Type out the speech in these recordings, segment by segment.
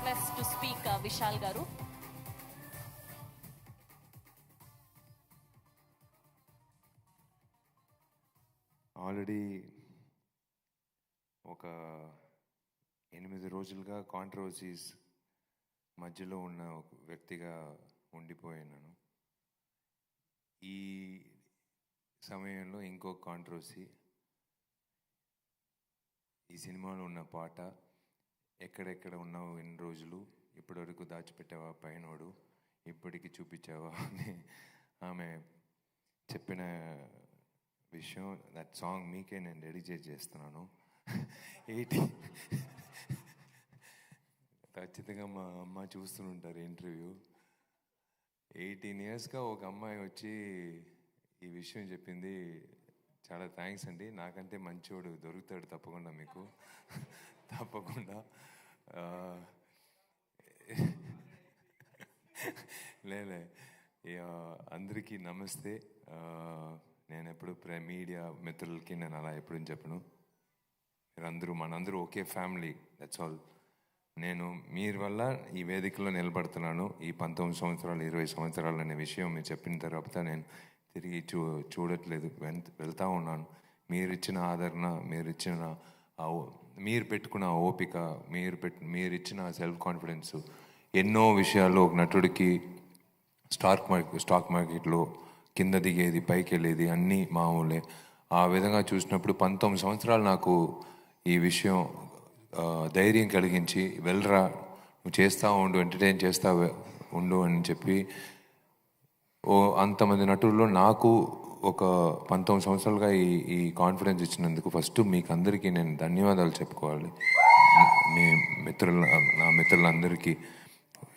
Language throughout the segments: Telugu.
request to speak Vishal Garu. Already ఒక 8 రోజులుగా కాంట్రవర్సీస్ మధ్యలో ఉన్న ఒక వ్యక్తిగా ఉండిపోయాను. ఈ సమయంలో ఇంకో కాంట్రవర్సీ, ఈ సినిమాలో ఉన్న పాట ఎక్కడెక్కడ ఉన్నావు ఎన్ని రోజులు, ఇప్పటివరకు దాచిపెట్టావా పైనోడు, ఇప్పటికి చూపించావా అని ఆమె చెప్పిన విషయం. దట్ సాంగ్ మీకే నేను డెడికేట్ చేస్తున్నాను. ఖచ్చితంగా మా అమ్మ చూస్తుంటారు ఇంటర్వ్యూ. 18 yearsగా ఒక అమ్మాయి వచ్చి ఈ విషయం చెప్పింది. చాలా థ్యాంక్స్ అండి. నాకంటే మంచోడు దొరుకుతాడు తప్పకుండా మీకు, తప్పకుండా. లేలే, అందరికీ నమస్తే. నేను ఎప్పుడు మీడియా మిత్రులకి నేను అలా ఎప్పుడు చెప్పను. మీరందరూ మనందరూ ఒకే ఫ్యామిలీ, దట్స్ ఆల్. నేను మీరు వల్ల ఈ వేదికలో నిలబడుతున్నాను. ఈ 19 సంవత్సరాలు 20 సంవత్సరాలు అనే విషయం మీరు చెప్పిన తర్వాత నేను తిరిగి చూడట్లేదు, వెళ్తూ ఉన్నాను. మీరు ఇచ్చిన ఆదరణ, మీరు పెట్టుకున్న ఓపిక, మీరు ఇచ్చిన సెల్ఫ్ కాన్ఫిడెన్స్, ఎన్నో విషయాల్లో ఒక నటుడికి స్టాక్ మార్కెట్లో కింద దిగేది పైకి వెళ్ళేది అన్నీ మామూలే. ఆ విధంగా చూసినప్పుడు 19 సంవత్సరాలు నాకు ఈ విషయం ధైర్యం కలిగించి, వెళ్ళరా నువ్వు చేస్తూ ఉండు, ఎంటర్టైన్ చేస్తూ ఉండు అని చెప్పి అంతమంది నటుల్లో నాకు ఒక 19 సంవత్సరాలుగా ఈ కాన్ఫిడెన్స్ ఇచ్చినందుకు ఫస్ట్ మీకు అందరికీ నేను ధన్యవాదాలు చెప్పుకోవాలి. నా మిత్రులందరికీ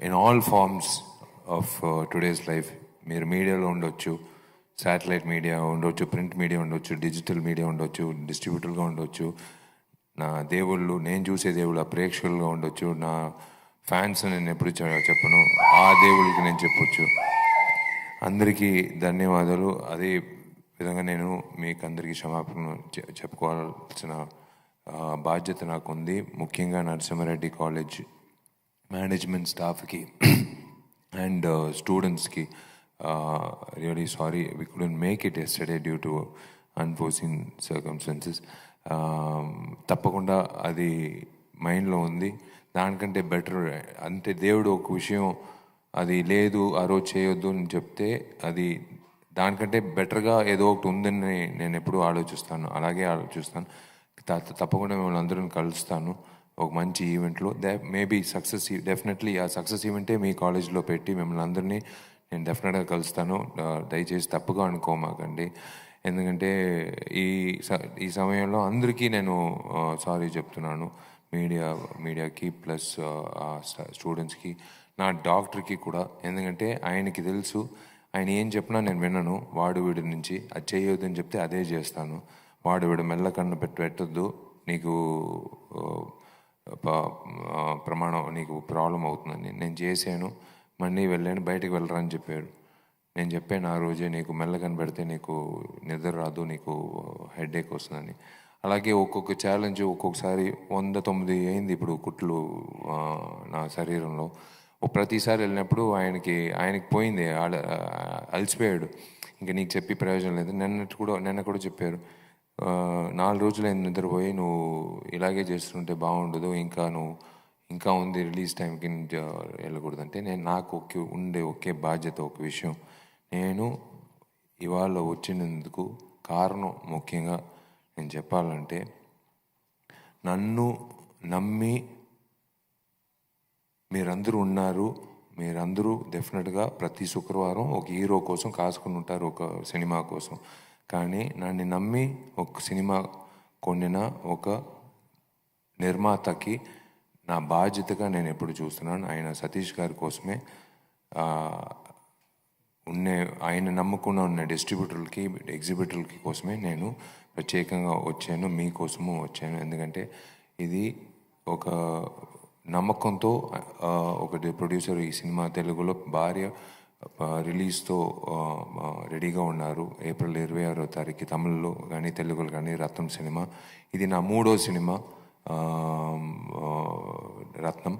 in all forms of today's life. మీరు మీడియాలో ఉండొచ్చు, శాటిలైట్ మీడియా ఉండొచ్చు, ప్రింట్ మీడియా ఉండొచ్చు, డిజిటల్ మీడియా ఉండొచ్చు, డిస్ట్రిబ్యూటర్గా ఉండొచ్చు, నా దేవుళ్ళు, నేను చూసే దేవుళ్ళు ప్రేక్షకులుగా ఉండొచ్చు, నా ఫ్యాన్స్ నేను ఎప్పుడు చెప్పను, ఆ దేవుళ్ళకి నేను చెప్పొచ్చు. అందరికీ ధన్యవాదాలు. అదే విధంగా నేను మీకు అందరికీ క్షమాపణ చెప్పుకోవాల్సిన బాధ్యత నాకు ఉంది. ముఖ్యంగా నరసింహారెడ్డి కాలేజ్ మేనేజ్మెంట్ స్టాఫ్కి అండ్ స్టూడెంట్స్కి really sorry, we couldn't make it yesterday due to unforeseen circumstances. తప్పకుండా అది మైండ్లో ఉంది. దానికంటే బెటర్ అంటే దేవుడు ఒక విషయం అది లేదు ఆ రోజు చేయొద్దు అని చెప్తే అది దానికంటే బెటర్గా ఏదో ఒకటి ఉందని నేను ఎప్పుడూ ఆలోచిస్తాను. అలాగే ఆలోచిస్తాను. తప్పకుండా మిమ్మల్ని అందరిని కలుస్తాను ఒక మంచి ఈవెంట్లో. మేబీ డెఫినెట్లీ ఆ సక్సెస్ ఈవెంటే మీ కాలేజ్లో పెట్టి మిమ్మల్ని అందరినీ నేను డెఫినెట్గా కలుస్తాను. దయచేసి తప్పుగా అనుకోమాకండి. ఎందుకంటే ఈ సమయంలో అందరికీ నేను సారీ చెప్తున్నాను. మీడియాకి ప్లస్ స్టూడెంట్స్కి, నా డాక్టర్కి కూడా. ఎందుకంటే ఆయనకి తెలుసు, ఆయన ఏం చెప్పినా నేను వినను. వాడు వీడి నుంచి అది చేయొద్దని చెప్తే అదే చేస్తాను. వాడు వీడు మెల్లకన్ను పెట్టొద్దు, నీకు ప్రమాణం, నీకు ప్రాబ్లం అవుతుందని. నేను చేశాను, మళ్ళీ వెళ్ళాను, బయటకు వెళ్ళరా అని చెప్పారు. నేను చెప్పాను ఆ రోజే, నీకు మెల్లకని పెడితే నీకు నిద్ర రాదు, నీకు హెడేక్ వస్తుందని. అలాగే ఒక్కొక్క ఛాలెంజ్ ఒక్కొక్కసారి 109 అయింది ఇప్పుడు కుట్లు నా శరీరంలో. ప్రతిసారి వెళ్ళినప్పుడు ఆయనకి పోయింది, అలసిపోయాడు. ఇంకా నీకు చెప్పి ప్రయోజనం లేదు. నిన్న కూడా చెప్పారు, 4 రోజులు అయింది నిద్రపోయి, నువ్వు ఇలాగే చేస్తుంటే బాగుండదు, ఇంకా ఉంది రిలీజ్ టైంకి వెళ్ళకూడదంటే. నాకు ఉండే ఒకే బాధ్యత, ఒక విషయం, నేను ఇవాళ వచ్చినందుకు కారణం ముఖ్యంగా నేను చెప్పాలంటే, నన్ను నమ్మి మీరందరూ ఉన్నారు. మీరందరూ డెఫినెట్గా ప్రతి శుక్రవారం ఒక హీరో కోసం కాసుకుని ఉంటారు, ఒక సినిమా కోసం. కానీ నన్ను నమ్మి ఒక సినిమా కొనిన ఒక నిర్మాతకి నా బాధ్యతగా నేను ఎప్పుడు చూస్తున్నాను. ఆయన సతీష్ గారి కోసమే, ఆయన నమ్ముకున్న ఉన్న డిస్ట్రిబ్యూటర్లకి, ఎగ్జిబిటర్లకి కోసమే నేను ప్రత్యేకంగా వచ్చాను, మీకోసము వచ్చాను. ఎందుకంటే ఇది ఒక నమ్మకంతో ఒక ప్రొడ్యూసర్ ఈ సినిమా తెలుగులో భార్య రిలీజ్తో రెడీగా ఉన్నారు. ఏప్రిల్ 26వ తారీఖు తమిళ్లో కానీ తెలుగులో కానీ రత్నం సినిమా. ఇది నా 3వ cinema Ratnam.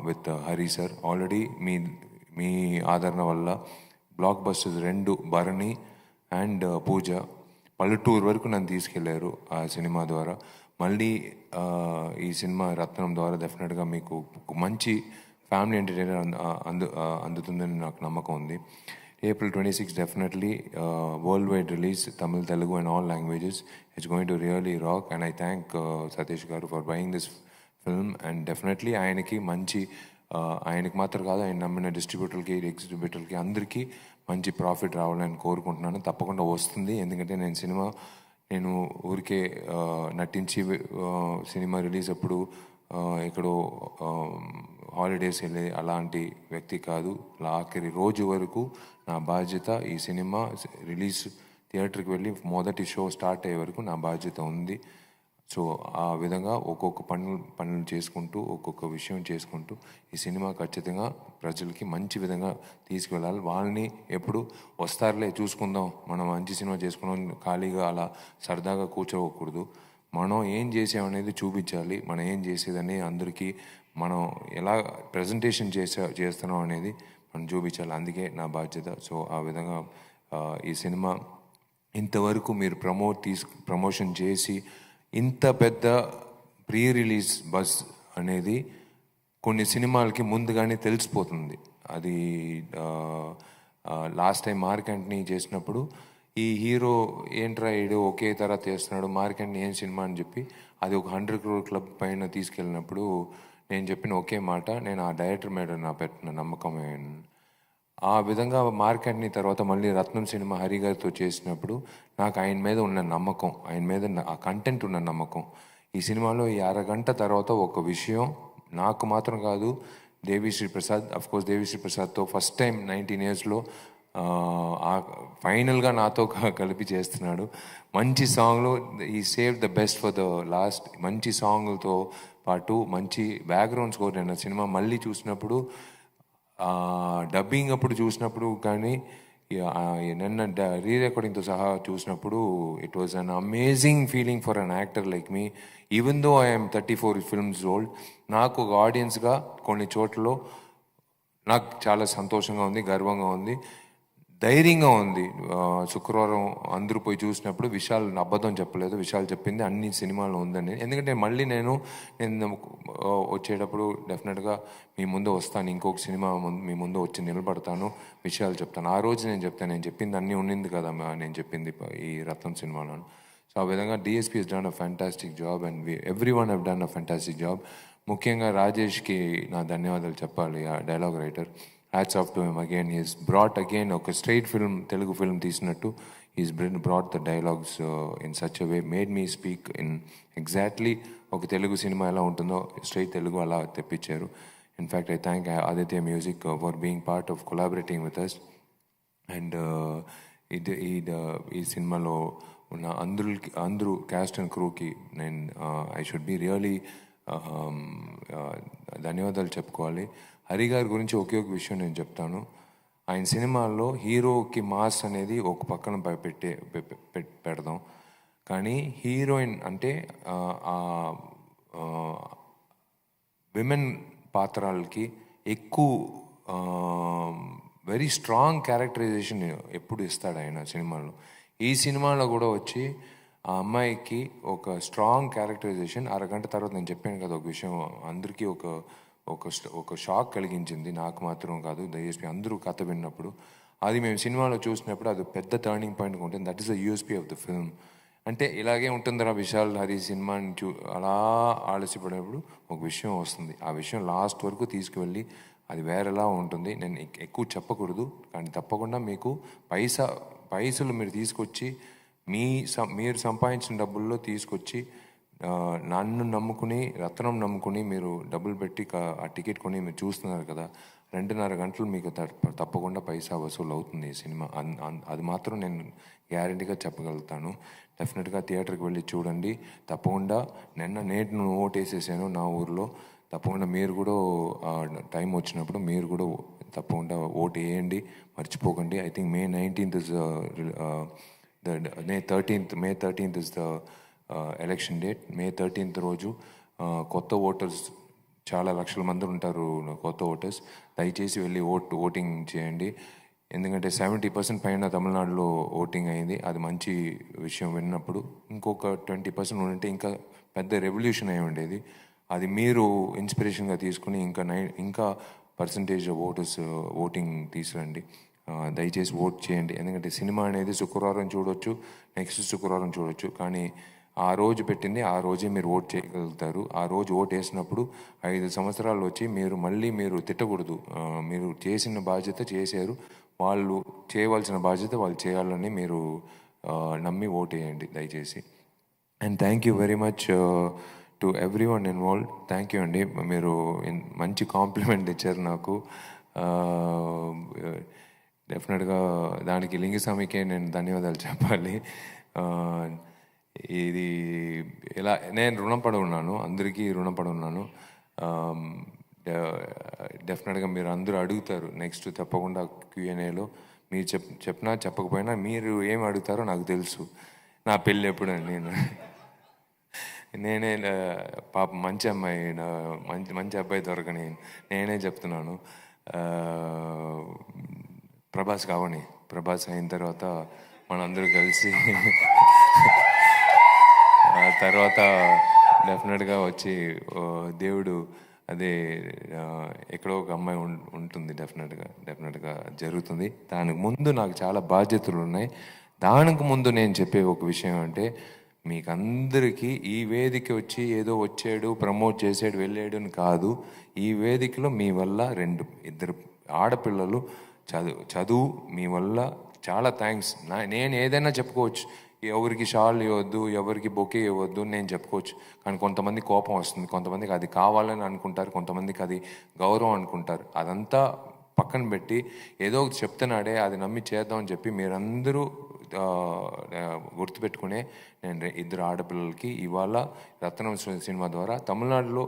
With Hari sir. Already మీ ఆదరణ వల్ల blockbusters 2 Bharani and Pooja పల్లెటూరు వరకు నన్ను తీసుకెళ్లారు ఆ సినిమా ద్వారా. మళ్ళీ ఈ సినిమా రత్నం ద్వారా డెఫినెట్గా మీకు మంచి ఫ్యామిలీ ఎంటర్టైనర్ అందుతుందని నాకు నమ్మకం ఉంది. April 26 definitely worldwide release, Tamil, Telugu and all languages. It's going to really rock, and I thank Satish Garu for buying this film. And definitely ఆయనకి మంచి ఆయనకి మాత్రం కాదు, ఆయన నమ్మిన డిస్ట్రిబ్యూటర్కి ఎగ్జిబ్యూటర్కి అందరికీ మంచి ప్రాఫిట్ రావాలని కోరుకుంటున్నాను. తప్పకుండా వస్తుంది, ఎందుకంటే నేను ఊరికే నటించి సినిమా రిలీజ్ అప్పుడు ఎక్కడో హాలిడేస్ వెళ్ళే అలాంటి వ్యక్తి కాదు. ఆఖరి రోజు వరకు నా బాధ్యత ఈ సినిమా రిలీజ్ థియేటర్కి వెళ్ళి మొదటి షో స్టార్ట్ అయ్యే వరకు నా బాధ్యత ఉంది. సో ఆ విధంగా ఒక్కొక్క పనులు చేసుకుంటూ ఒక్కొక్క విషయం చేసుకుంటూ ఈ సినిమా ఖచ్చితంగా ప్రజలకి మంచి విధంగా తీసుకువెళ్ళాలి. వాళ్ళని ఎప్పుడు వస్తారులే చూసుకుందాం, మనం మంచి సినిమా చేసుకుందాం ఖాళీగా అలా సరదాగా కూర్చోకూడదు. మనం ఏం చేసామనేది చూపించాలి. మనం ఏం చేసేదని అందరికీ మనం ఎలా ప్రజెంటేషన్ చేస్తున్నాం అనేది మనం చూపించాలి. అందుకే నా బాధ్యత. సో ఆ విధంగా ఈ సినిమా ఇంతవరకు మీరు ప్రమోషన్ చేసి ఇంత పెద్ద ప్రీ రిలీజ్ బజ్ అనేది కొన్ని సినిమాలకి ముందుగానే తెలిసిపోతుంది. అది లాస్ట్ టైం మార్క్ యాంటనీ చేసినప్పుడు ఈ హీరో ఏంట్రా ఈడు ఒకే తర్వాత చేస్తున్నాడు, మార్క్ యాంటనీ ఏం సినిమా అని చెప్పి అది ఒక 100 crore క్లబ్ పైన తీసుకెళ్ళినప్పుడు నేను చెప్పిన ఒకే మాట, నేను ఆ డైరెక్టర్ మీద నా పెట్టిన నమ్మకమే. ఆ విధంగా మార్క్ యాంటనీ తర్వాత మళ్ళీ రత్నం సినిమా హరి గారితో చేసినప్పుడు నాకు ఆయన మీద ఉన్న నమ్మకం, ఆయన మీద ఆ కంటెంట్ ఉన్న నమ్మకం. ఈ సినిమాలో ఈ అరగంట తర్వాత ఒక విషయం నాకు మాత్రం కాదు, Devi Sri Prasad, of course Devi Sri ప్రసాద్తో first time 19 yearsలో ఫైనల్గా నాతో కలిపి చేస్తున్నాడు. మంచి సాంగ్లు, ఈ save the best for the last. మంచి సాంగ్లతో పాటు మంచి బ్యాక్గ్రౌండ్ స్కోర్. నేను సినిమా మళ్ళీ చూసినప్పుడు డబ్బింగ్ అప్పుడు చూసినప్పుడు కానీ నిన్న రీ రికార్డింగ్తో సహా చూసినప్పుడు it was an amazing feeling for an actor like me. Even though I'm 34 films old, నాకు ఒక ఆడియన్స్గా కొన్ని చోట్లలో నాకు చాలా సంతోషంగా ఉంది, గర్వంగా ఉంది, ధైర్యంగా ఉంది. శుక్రవారం అందరూ పోయి చూసినప్పుడు విశాల్ అబద్ధం చెప్పలేదు, విశాల్ చెప్పింది అన్ని సినిమాల్లో ఉందని. ఎందుకంటే మళ్ళీ నేను వచ్చేటప్పుడు డెఫినెట్గా మీ ముందు వస్తాను, ఇంకొక సినిమా మీ ముందు వచ్చి నిలబడతాను, విషయాలు చెప్తాను. ఆ రోజు నేను చెప్పింది అన్నీ ఉండింది కదా నేను చెప్పింది ఈ రత్నం సినిమాలో. సో ఆ విధంగా DSP he's done a fantastic job and everyone have done a fantastic job. ముఖ్యంగా రాజేష్కి నా ధన్యవాదాలు చెప్పాలి, ఆ dialogue writer. Hats off to him again. He's brought again ఒక స్ట్రైట్ ఫిల్మ్, తెలుగు ఫిల్మ్ తీసినట్టు he's brought the dialogues in such a way, made me speak in exactly ఒక తెలుగు సినిమా ఎలా ఉంటుందో స్ట్రైట్ తెలుగు అలా తెప్పించారు. In fact I thank Aditya music for being part of collaborating with us. And ఈ సినిమాలో ఉన్న అందరూ క్యాస్ట్ అండ్ క్రూకి నేను ఐ షుడ్ బి రియలీ ధన్యవాదాలు చెప్పుకోవాలి. హరి గారి గురించి ఒకే ఒక విషయం నేను చెప్తాను. ఆయన సినిమాల్లో హీరోకి మాస్ అనేది ఒక పక్కన పెడదాం, కానీ హీరోయిన్ అంటే విమెన్ పాత్రలకి ఎక్కువ వెరీ స్ట్రాంగ్ క్యారెక్టరైజేషన్ ఎప్పుడు ఇస్తాడు ఆయన సినిమాల్లో. ఈ సినిమాలో కూడా వచ్చి ఆ అమ్మాయికి ఒక స్ట్రాంగ్ క్యారెక్టరైజేషన్. అరగంట తర్వాత నేను చెప్పాను కదా ఒక విషయం, అందరికీ ఒక షాక్ కలిగించింది, నాకు మాత్రం కాదు, దయచేసి అందరూ కథ విన్నప్పుడు. అది మేము సినిమాలో చూసినప్పుడు అది పెద్ద టర్నింగ్ పాయింట్ ఉంటుంది. That is the USP of the film. అంటే ఇలాగే ఉంటుందిరా విశాల్ హరి సినిమాని అలా ఆలస్యపడినప్పుడు ఒక విషయం వస్తుంది, ఆ విషయం లాస్ట్ వరకు తీసుకువెళ్ళి అది వేరేలా ఉంటుంది. నేను ఎక్కువ చెప్పకూడదు, కానీ తప్పకుండా మీకు పైసలు మీరు తీసుకొచ్చి మీరు సంపాదించిన డబ్బుల్లో తీసుకొచ్చి నన్ను నమ్ముకుని రత్నం నమ్ముకుని మీరు డబ్బులు పెట్టి ఆ టికెట్ కొని మీరు చూస్తున్నారు కదా, 2.5 గంటలు మీకు తప్పకుండా పైసా వసూలు అవుతుంది ఈ సినిమా. అది మాత్రం నేను గ్యారెంటీగా చెప్పగలుగుతాను. డెఫినెట్గా థియేటర్కి వెళ్ళి చూడండి. తప్పకుండా నేటి ఓటు వేసేసాను నా ఊరిలో. తప్పకుండా మీరు కూడా టైం వచ్చినప్పుడు మీరు కూడా తప్పకుండా ఓటు వేయండి, మర్చిపోకండి. I think May 19th is May 13th is the election date. May 13th రోజు కొత్త ఓటర్స్ చాలా లక్షల మంది ఉంటారు కొత్త ఓటర్స్. దయచేసి వెళ్ళి ఓటింగ్ చేయండి. ఎందుకంటే 70% పైన తమిళనాడులో ఓటింగ్ అయింది. అది మంచి విషయం విన్నప్పుడు. ఇంకొక 20% ఉంటే ఇంకా పెద్ద రెవల్యూషన్ అయి ఉండేది. అది మీరు ఇన్స్పిరేషన్గా తీసుకుని ఇంకా పర్సంటేజ్ ఆఫ్ ఓటింగ్ తీసుకురండి. దయచేసి ఓట్ చేయండి. ఎందుకంటే సినిమా అనేది శుక్రవారం చూడొచ్చు, నెక్స్ట్ శుక్రవారం చూడొచ్చు, కానీ ఆ రోజు పెట్టింది ఆ రోజే మీరు ఓట్ చేయగలుగుతారు. ఆ రోజు ఓట్ వేసినప్పుడు 5 సంవత్సరాలు వచ్చి మీరు తిట్టకూడదు. మీరు చేసిన బాధ్యత చేశారు, వాళ్ళు చేయవలసిన బాధ్యత వాళ్ళు చేయాలని మీరు నమ్మి ఓట్ వేయండి దయచేసి. And thank you very much to every one involved. Thank you అండి. మీరు మంచి కాంప్లిమెంట్ ఇచ్చారు నాకు. డెఫినెట్గా దానికి లింగస్వామికే నేను ధన్యవాదాలు చెప్పాలి. ఇది ఇలా నేను రుణపడి ఉన్నాను, అందరికీ రుణపడి ఉన్నాను. డెఫినెట్గా మీరు అందరూ అడుగుతారు నెక్స్ట్ తప్పకుండా Q&Aలో. మీరు చెప్పినా చెప్పకపోయినా మీరు ఏం అడుగుతారో నాకు తెలుసు. నా పెళ్ళి ఎప్పుడని నేనే పాప మంచి అమ్మాయి, మంచి అబ్బాయి దొరకని నేనే చెప్తున్నాను. ప్రభాస్ అయిన తర్వాత మనందరూ కలిసి తర్వాత డెఫినెట్గా వచ్చి దేవుడు అదే ఎక్కడో ఒక అమ్మాయి ఉంటుంది. డెఫినెట్గా జరుగుతుంది. దానికి ముందు నాకు చాలా బాధ్యతలు ఉన్నాయి. దానికి ముందు నేను చెప్పే ఒక విషయం అంటే, మీకు అందరికీ ఈ వేదిక వచ్చి ఏదో వచ్చాడు, ప్రమోట్ చేసాడు, వెళ్ళాడు అని కాదు. ఈ వేదికలో మీ వల్ల ఇద్దరు ఆడపిల్లలు చదువు మీ వల్ల చాలా థ్యాంక్స్. నేను ఏదైనా చెప్పుకోవచ్చు, ఎవరికి షాల్ ఇవ్వద్దు, ఎవరికి బొకే ఇవ్వద్దు నేను చెప్పుకోవచ్చు. కానీ కొంతమంది కోపం వస్తుంది, కొంతమందికి అది కావాలని అనుకుంటారు, కొంతమందికి అది గౌరవం అనుకుంటారు. అదంతా పక్కన పెట్టి ఏదో ఒకటి చెప్తున్నాడే అది నమ్మి చేద్దామని చెప్పి మీరందరూ గుర్తుపెట్టుకునే నేను ఇద్దరు ఆడపిల్లలకి ఇవాళ రత్నం సినిమా ద్వారా తమిళనాడులో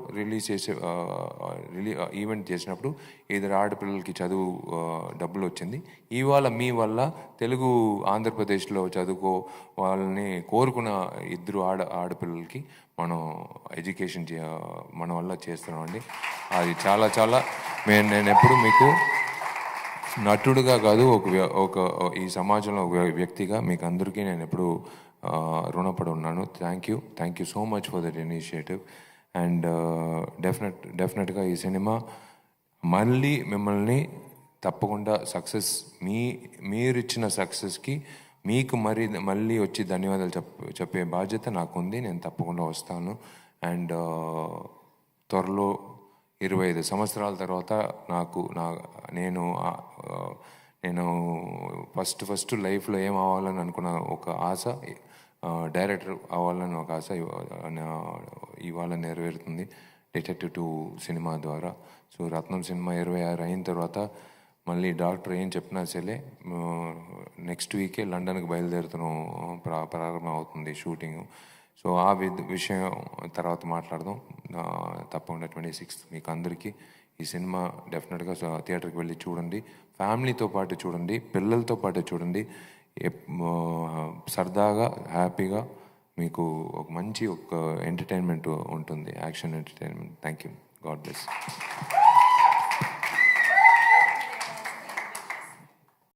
ఈవెంట్ చేసినప్పుడు ఇద్దరు ఆడపిల్లలకి చదువు డబ్బులు వచ్చింది. ఇవాళ మీ వల్ల తెలుగు ఆంధ్రప్రదేశ్లో చదువుకో వాళ్ళని కోరుకున్న ఇద్దరు ఆడపిల్లలకి మనం ఎడ్యుకేషన్ మన వల్ల చేస్తున్నామండి. అది చాలా నేను ఎప్పుడు మీకు నటుడుగా కాదు, ఒక ఈ సమాజంలో ఒక వ్యక్తిగా మీకు అందరికీ నేను ఎప్పుడు రుణపడి ఉన్నాను. Thank you so much for that initiative. And డెఫినెట్గా ఈ సినిమా మళ్ళీ మిమ్మల్ని తప్పకుండా సక్సెస్ మీరిచ్చిన సక్సెస్కి మీకు మళ్ళీ వచ్చి ధన్యవాదాలు చెప్పే బాధ్యత నాకుంది. నేను తప్పకుండా వస్తాను. అండ్ త్వరలో 25 సంవత్సరాల తర్వాత నేను ఫస్ట్ లైఫ్లో ఏం అవ్వాలని అనుకున్న ఒక ఆశ, డైరెక్టర్ అవ్వాలని ఒక ఆశ ఇవాళ నెరవేరుతుంది డిటెక్టివ్ 2 సినిమా ద్వారా. సో రత్నం సినిమా 26 అయిన తర్వాత మళ్ళీ డాక్టర్ ఏం చెప్పినా సరే నెక్స్ట్ వీకే లండన్కి బయలుదేరుతున్నాం, ప్రారంభం అవుతుంది షూటింగ్. సో ఆ విషయం తర్వాత మాట్లాడదాం. తప్పకుండా 26th మీకు అందరికీ ఈ సినిమా డెఫినెట్గా థియేటర్కి వెళ్ళి చూడండి. ఫ్యామిలీతో పాటు చూడండి, పిల్లలతో పాటు చూడండి. సరదాగా హ్యాపీగా మీకు ఒక మంచి ఎంటర్టైన్మెంట్ ఉంటుంది, action entertainment. Thank you. God bless.